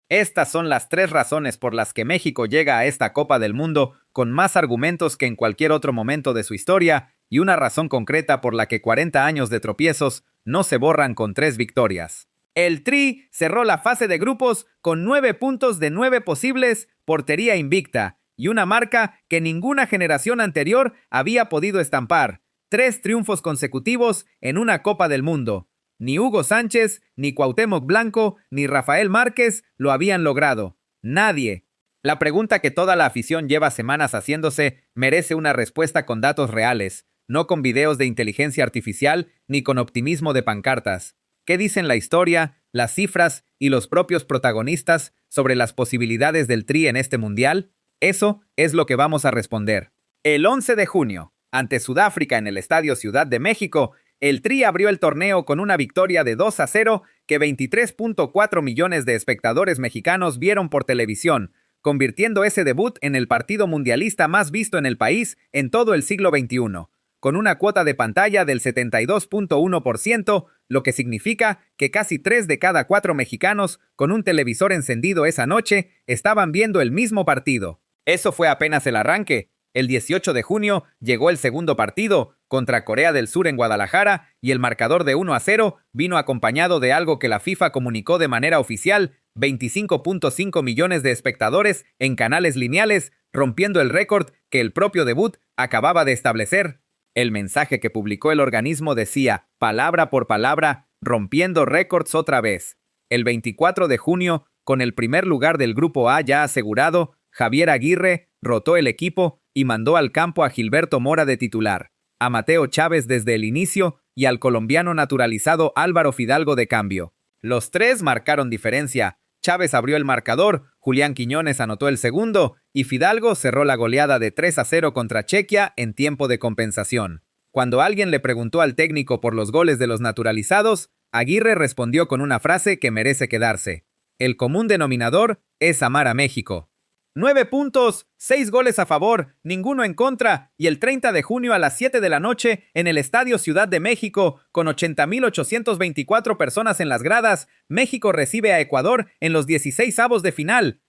Estas son las tres razones por las que México llega a esta Copa del Mundo con más argumentos que en cualquier otro momento de su historia y una razón concreta por la que 40 años de tropiezos no se borran con 3 victorias. El Tri cerró la fase de grupos con 9 puntos de 9 posibles, portería invicta, y una marca que ninguna generación anterior había podido estampar. 3 triunfos consecutivos en una Copa del Mundo. Ni Hugo Sánchez, ni Cuauhtémoc Blanco, ni Rafael Márquez lo habían logrado. Nadie. La pregunta que toda la afición lleva semanas haciéndose merece una respuesta con datos reales, no con videos de inteligencia artificial ni con optimismo de pancartas. ¿Qué dicen la historia, las cifras y los propios protagonistas sobre las posibilidades del Tri en este mundial? Eso es lo que vamos a responder. El 11 de junio, ante Sudáfrica en el Estadio Ciudad de México, el Tri abrió el torneo con una victoria de 2-0 que 23.4 millones de espectadores mexicanos vieron por televisión, convirtiendo ese debut en el partido mundialista más visto en el país en todo el siglo XXI, con una cuota de pantalla del 72.1%, lo que significa que casi 3 de cada 4 mexicanos con un televisor encendido esa noche estaban viendo el mismo partido. Eso fue apenas el arranque. El 18 de junio llegó el segundo partido, contra Corea del Sur en Guadalajara, y el marcador de 1-0 vino acompañado de algo que la FIFA comunicó de manera oficial: 25.5 millones de espectadores en canales lineales, rompiendo el récord que el propio debut acababa de establecer. El mensaje que publicó el organismo decía, palabra por palabra, rompiendo récords otra vez. El 24 de junio, con el primer lugar del Grupo A ya asegurado, Javier Aguirre rotó el equipo y mandó al campo a Gilberto Mora de titular, a Mateo Chávez desde el inicio y al colombiano naturalizado Álvaro Fidalgo de cambio. Los tres marcaron diferencia. Chávez abrió el marcador, Julián Quiñones anotó el segundo y Fidalgo cerró la goleada de 3-0 contra Chequia en tiempo de compensación. Cuando alguien le preguntó al técnico por los goles de los naturalizados, Aguirre respondió con una frase que merece quedarse: el común denominador es amar a México. 9 puntos, 6 goles a favor, ninguno en contra, y el 30 de junio a las 7 de la noche en el Estadio Ciudad de México, con 80.824 personas en las gradas, México recibe a Ecuador en los 16avos de final.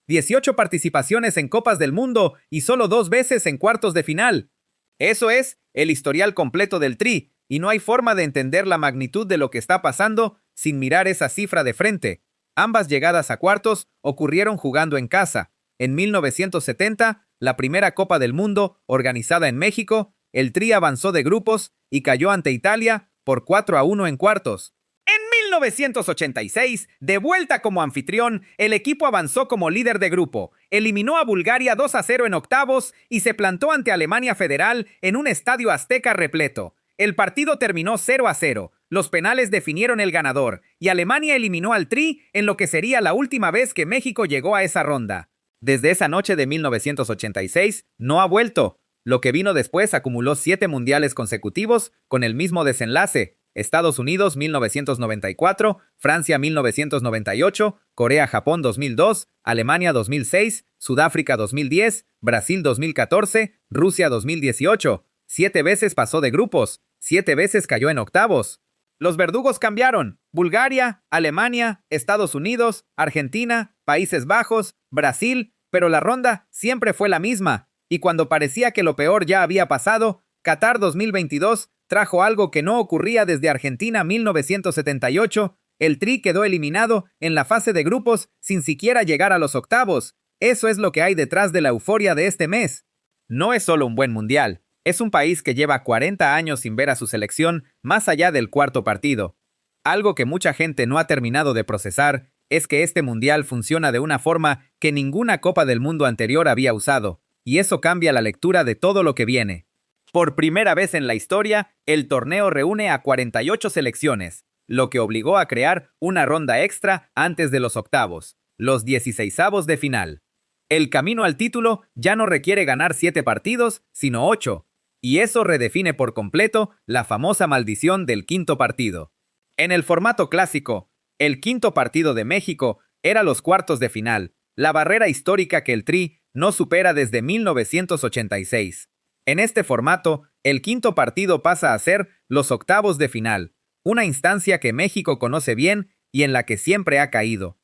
18 participaciones en Copas del Mundo y solo 2 veces en cuartos de final. Eso es el historial completo del Tri, y no hay forma de entender la magnitud de lo que está pasando sin mirar esa cifra de frente. Ambas llegadas a cuartos ocurrieron jugando en casa. En 1970, la primera Copa del Mundo, organizada en México, el Tri avanzó de grupos y cayó ante Italia por 4-1 en cuartos. En 1986, de vuelta como anfitrión, el equipo avanzó como líder de grupo, eliminó a Bulgaria 2-0 en octavos y se plantó ante Alemania Federal en un estadio azteca repleto. El partido terminó 0-0, los penales definieron el ganador y Alemania eliminó al Tri en lo que sería la última vez que México llegó a esa ronda. Desde esa noche de 1986, no ha vuelto. Lo que vino después acumuló 7 mundiales consecutivos con el mismo desenlace: Estados Unidos 1994, Francia 1998, Corea-Japón 2002, Alemania 2006, Sudáfrica 2010, Brasil 2014, Rusia 2018. 7 veces pasó de grupos, 7 veces cayó en octavos. Los verdugos cambiaron: Bulgaria, Alemania, Estados Unidos, Argentina, Países Bajos, Brasil, pero la ronda siempre fue la misma, y cuando parecía que lo peor ya había pasado, Qatar 2022 trajo algo que no ocurría desde Argentina 1978, el Tri quedó eliminado en la fase de grupos sin siquiera llegar a los octavos. Eso es lo que hay detrás de la euforia de este mes. No es solo un buen mundial, es un país que lleva 40 años sin ver a su selección más allá del cuarto partido. Algo que mucha gente no ha terminado de procesar es que este mundial funciona de una forma que ninguna Copa del Mundo anterior había usado, y eso cambia la lectura de todo lo que viene. Por primera vez en la historia, el torneo reúne a 48 selecciones, lo que obligó a crear una ronda extra antes de los octavos, los 16avos de final. El camino al título ya no requiere ganar 7 partidos, sino 8, y eso redefine por completo la famosa maldición del quinto partido. En el formato clásico, el quinto partido de México era los cuartos de final, la barrera histórica que el Tri no supera desde 1986. En este formato, el quinto partido pasa a ser los octavos de final, una instancia que México conoce bien y en la que siempre ha caído.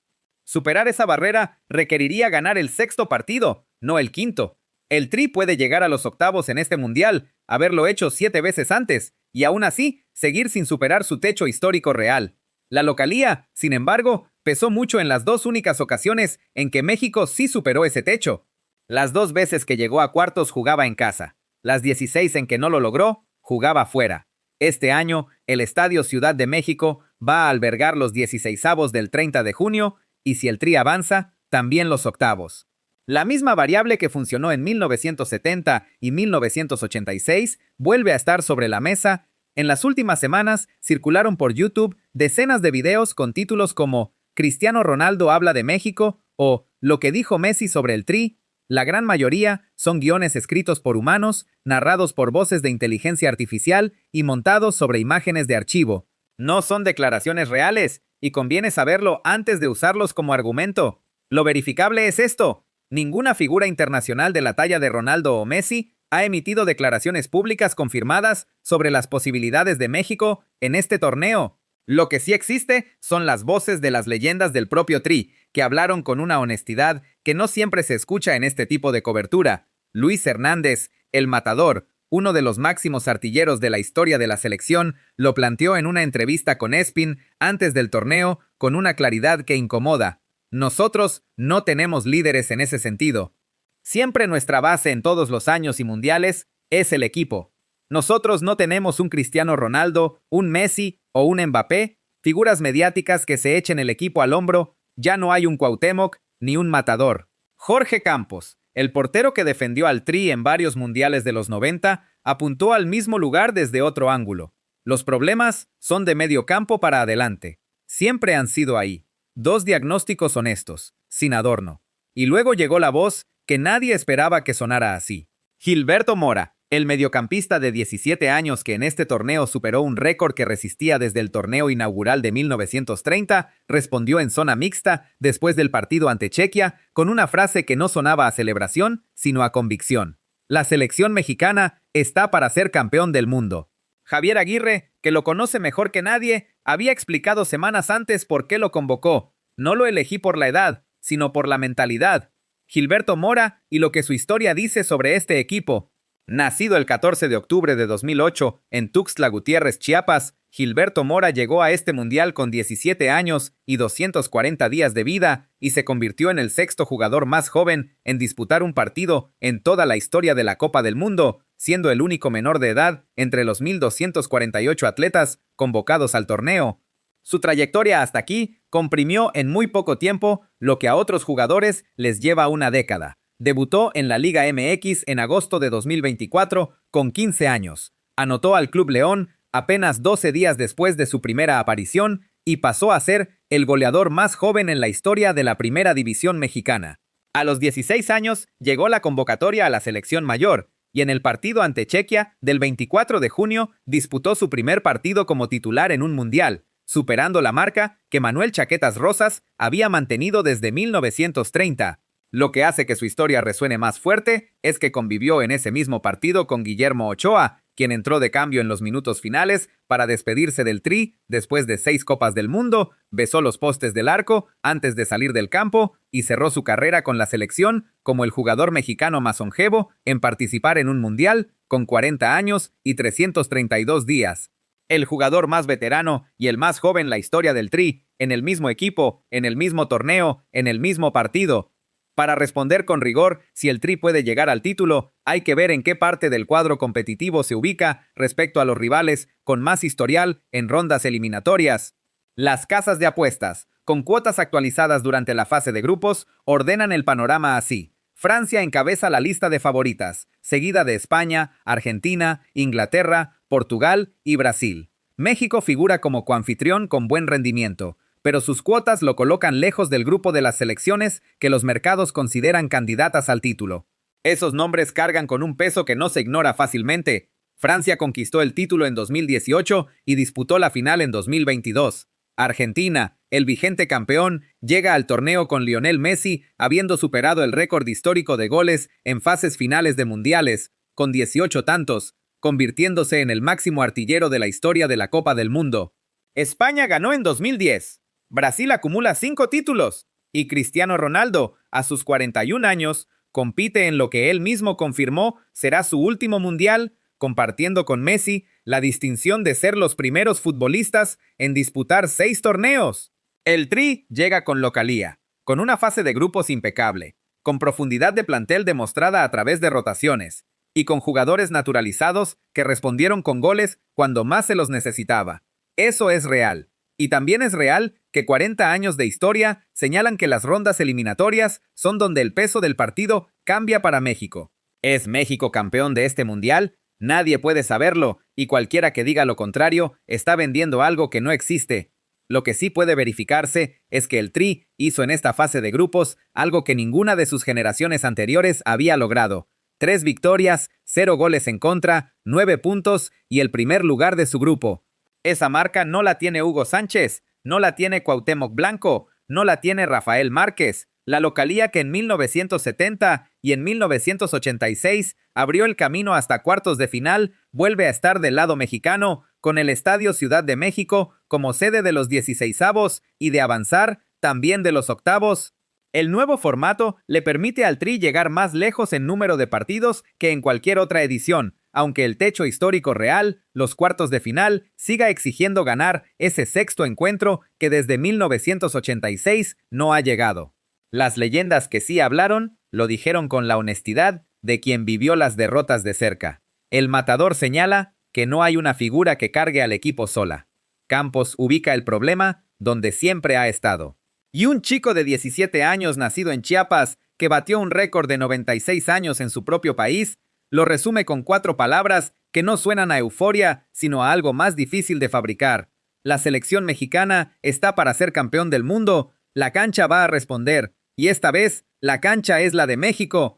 Superar esa barrera requeriría ganar el sexto partido, no el quinto. El Tri puede llegar a los octavos en este mundial, haberlo hecho 7 veces antes, y aún así seguir sin superar su techo histórico real. La localía, sin embargo, pesó mucho en las 2 únicas ocasiones en que México sí superó ese techo. Las 2 veces que llegó a cuartos jugaba en casa. Las 16 en que no lo logró, jugaba fuera. Este año, el Estadio Ciudad de México va a albergar los 16avos del 30 de junio, y si el Tri avanza, también los octavos. La misma variable que funcionó en 1970 y 1986 vuelve a estar sobre la mesa. En las últimas semanas circularon por YouTube decenas de videos con títulos como Cristiano Ronaldo habla de México o Lo que dijo Messi sobre el Tri. La gran mayoría son guiones escritos por humanos, narrados por voces de inteligencia artificial y montados sobre imágenes de archivo. No son declaraciones reales, y conviene saberlo antes de usarlos como argumento. Lo verificable es esto: ninguna figura internacional de la talla de Ronaldo o Messi ha emitido declaraciones públicas confirmadas sobre las posibilidades de México en este torneo. Lo que sí existe son las voces de las leyendas del propio Tri, que hablaron con una honestidad que no siempre se escucha en este tipo de cobertura. Luis Hernández, el Matador, uno de los máximos artilleros de la historia de la selección, lo planteó en una entrevista con ESPN antes del torneo con una claridad que incomoda. Nosotros no tenemos líderes en ese sentido. Siempre nuestra base en todos los años y mundiales es el equipo. Nosotros no tenemos un Cristiano Ronaldo, un Messi o un Mbappé, figuras mediáticas que se echen el equipo al hombro. Ya no hay un Cuauhtémoc ni un Matador. Jorge Campos, el portero que defendió al Tri en varios mundiales de los 90, apuntó al mismo lugar desde otro ángulo. Los problemas son de medio campo para adelante. Siempre han sido ahí. 2 diagnósticos honestos, sin adorno. Y luego llegó la voz que nadie esperaba que sonara así. Gilberto Mora, el mediocampista de 17 años que en este torneo superó un récord que resistía desde el torneo inaugural de 1930, respondió en zona mixta después del partido ante Chequia con una frase que no sonaba a celebración, sino a convicción. La selección mexicana está para ser campeón del mundo. Javier Aguirre, que lo conoce mejor que nadie, había explicado semanas antes por qué lo convocó. No lo elegí por la edad, sino por la mentalidad. Gilberto Mora y lo que su historia dice sobre este equipo. Nacido el 14 de octubre de 2008 en Tuxtla Gutiérrez, Chiapas, Gilberto Mora llegó a este mundial con 17 años y 240 días de vida y se convirtió en el 6º jugador más joven en disputar un partido en toda la historia de la Copa del Mundo, siendo el único menor de edad entre los 1,248 atletas convocados al torneo. Su trayectoria hasta aquí comprimió en muy poco tiempo lo que a otros jugadores les lleva una década. Debutó en la Liga MX en agosto de 2024 con 15 años. Anotó al Club León apenas 12 días después de su primera aparición y pasó a ser el goleador más joven en la historia de la Primera División Mexicana. A los 16 años llegó la convocatoria a la selección mayor y en el partido ante Chequia del 24 de junio disputó su primer partido como titular en un mundial, superando la marca que Manuel Chaquetas Rosas había mantenido desde 1930. Lo que hace que su historia resuene más fuerte es que convivió en ese mismo partido con Guillermo Ochoa, quien entró de cambio en los minutos finales para despedirse del Tri después de 6 Copas del Mundo, besó los postes del arco antes de salir del campo y cerró su carrera con la selección como el jugador mexicano más longevo en participar en un mundial con 40 años y 332 días. El jugador más veterano y el más joven en la historia del Tri, en el mismo equipo, en el mismo torneo, en el mismo partido. Para responder con rigor si el Tri puede llegar al título, hay que ver en qué parte del cuadro competitivo se ubica respecto a los rivales con más historial en rondas eliminatorias. Las casas de apuestas, con cuotas actualizadas durante la fase de grupos, ordenan el panorama así. Francia encabeza la lista de favoritas, seguida de España, Argentina, Inglaterra, Portugal y Brasil. México figura como coanfitrión con buen rendimiento, pero sus cuotas lo colocan lejos del grupo de las selecciones que los mercados consideran candidatas al título. Esos nombres cargan con un peso que no se ignora fácilmente. Francia conquistó el título en 2018 y disputó la final en 2022. Argentina, el vigente campeón, llega al torneo con Lionel Messi, habiendo superado el récord histórico de goles en fases finales de mundiales, con 18 tantos, convirtiéndose en el máximo artillero de la historia de la Copa del Mundo. España ganó en 2010. Brasil acumula 5 títulos. Y Cristiano Ronaldo, a sus 41 años, compite en lo que él mismo confirmó será su último mundial, compartiendo con Messi la distinción de ser los primeros futbolistas en disputar 6 torneos. El Tri llega con localía, con una fase de grupos impecable, con profundidad de plantel demostrada a través de rotaciones, y con jugadores naturalizados que respondieron con goles cuando más se los necesitaba. Eso es real. Y también es real que 40 años de historia señalan que las rondas eliminatorias son donde el peso del partido cambia para México. ¿Es México campeón de este mundial? Nadie puede saberlo, y cualquiera que diga lo contrario está vendiendo algo que no existe. Lo que sí puede verificarse es que el Tri hizo en esta fase de grupos algo que ninguna de sus generaciones anteriores había logrado. 3 victorias, 0 goles en contra, 9 puntos y el primer lugar de su grupo. Esa marca no la tiene Hugo Sánchez, no la tiene Cuauhtémoc Blanco, no la tiene Rafael Márquez. La localía que en 1970 y en 1986 abrió el camino hasta cuartos de final vuelve a estar del lado mexicano, con el Estadio Ciudad de México como sede de los 16avos y de avanzar también de los octavos. El nuevo formato le permite al Tri llegar más lejos en número de partidos que en cualquier otra edición, aunque el techo histórico real, los cuartos de final, siga exigiendo ganar ese sexto encuentro que desde 1986 no ha llegado. Las leyendas que sí hablaron, lo dijeron con la honestidad de quien vivió las derrotas de cerca. El matador señala que no hay una figura que cargue al equipo sola. Campos ubica el problema donde siempre ha estado. Y un chico de 17 años nacido en Chiapas, que batió un récord de 96 años en su propio país, lo resume con 4 palabras que no suenan a euforia, sino a algo más difícil de fabricar. La selección mexicana está para ser campeón del mundo. La cancha va a responder, y esta vez la cancha es la de México.